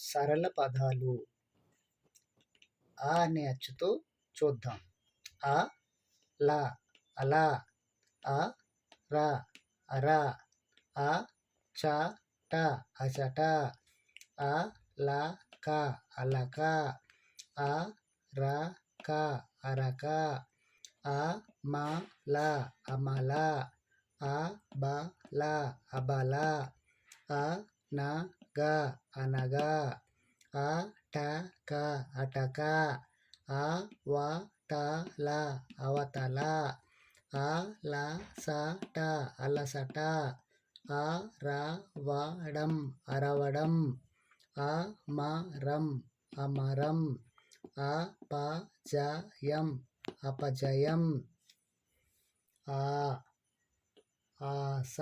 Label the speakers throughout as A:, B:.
A: సరళ పదాలు ఆ అనే అచ్చుతో చూద్దాం. అ ల అలా, అ ర అర, అ చ ట అచట, అ ల క అలక, అ ర క అరక, అ మ ల అమల, అ బ ల అబల, అ న గ అనగ, అ ట క అటక, అ వ త ల అవతల, అ ల స ట అలసట, అ ర వ డం అరవడం, అ మ రం అమరం, అ ప జ యం అపజయం, ఆ ఆస,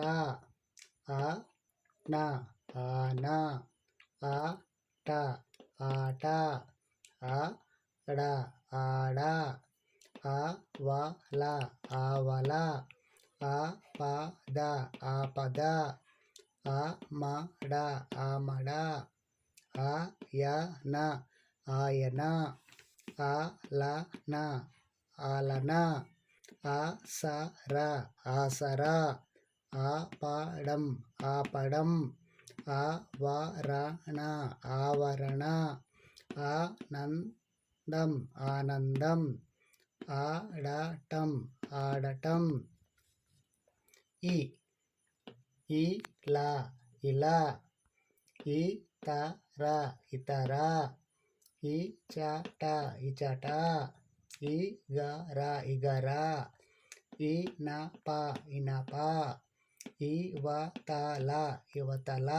A: అ న ఆన, అ ట ఆట, అ డ ఆడ, అ వ ల ఆవల, అ ప ద ఆపద, అ మ డ ఆమడ, అ య న ఆయన, అ ల న ఆలన, అ స ర ఆసర, ఆ ప డం ఆపడం, ఆ వ ర ణ ఆవరణ, ఆ నందం ఆనందం, ఆడటం ఆడటం, ఇలా ఇలా, ఇతర ఇతర, ఇచట ఇచట, ఇగర ఇగర, ఇనప ఇనప, ఇవతల ఇవతల,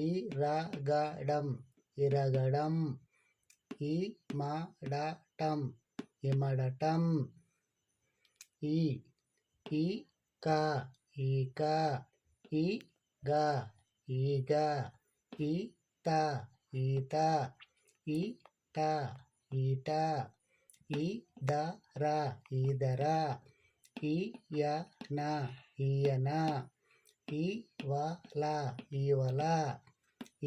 A: ఇరగడం ఇరగడం, ఇమడటం ఇమడటం, ఇక ఈక, ఇగ ఈగ, ఈత ఈత, ఈట ఈట, ఈదర ఈదర, ఈయన ఈయన, ఈవల ఈవల,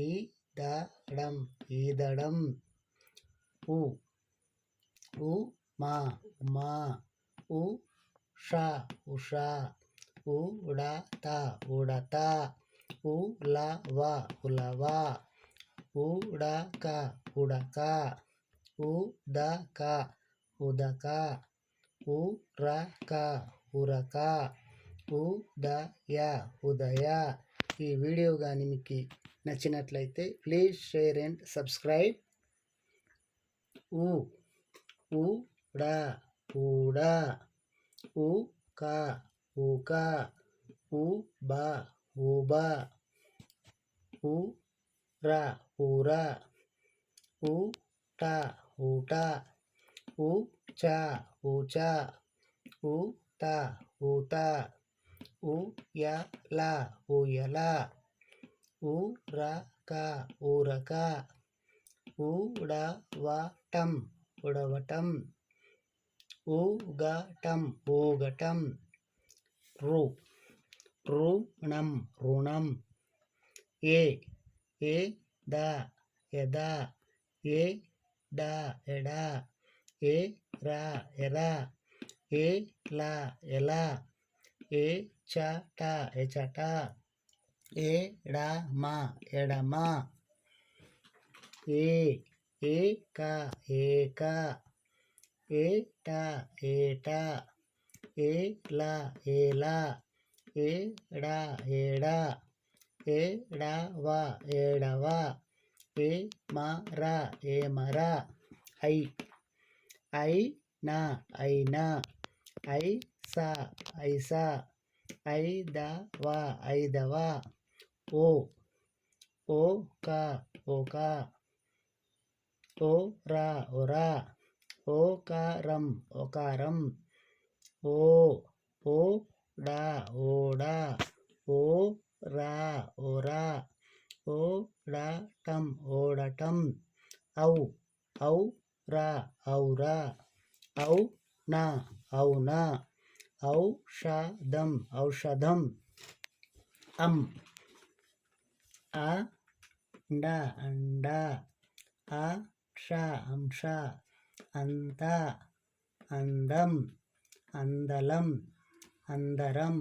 A: ఈదడం ఈదడం, ఉమా ఉమా, ఉష ఉష, ఉడత ఉడత, ఉలవ ఉలవ, ఉడక ఉడక, ఉదక ఉదక, ఉరక ఉరక, ఉదయ ఉదయ. ఈ వీడియో కానీ మీకు నచ్చినట్లయితే ప్లీజ్ షేర్ అండ్ సబ్స్క్రైబ్. ఊడ ఊడ, ఊక ఊక, ఊబ ఊబ, ఊర ఊర, ఊట ఊట, ఊచ ఊచ, ఊత ఊత, ఊయల ఊయల, ఊరక ఊరక, ఊడవటం ఉడవటం, ఊగటం ఊగటం, ఋణం ఋణం, ఎద ఎద, ఎడ ఎడ, ఎర ఎర, ఎల ఎల, ఎచట ఎచట, ఎడమ ఎడమ, ఏక ఏక, ఏట ఏట, ఏల ఏల, ఏడ ఏడ, ఏడవ ఏడవ, ఏమర ఏమర, అయిన అయిన, ఐస ఐస, ఐదవ ఐదవ, ఓక ఓక, ఓర ఒర, ఓకారం ఓకారం, ఓడ ఓడ, ఓర ఓర, ఓడటం ఓడటం, ఔర ఔర, ఔన ఔన, ఔషధం ఔషధం, ಅಂಡ ಅಂಡ ಅಕ್ಷ ಅಂಶ ಅಂತ అందం అందలం అందరం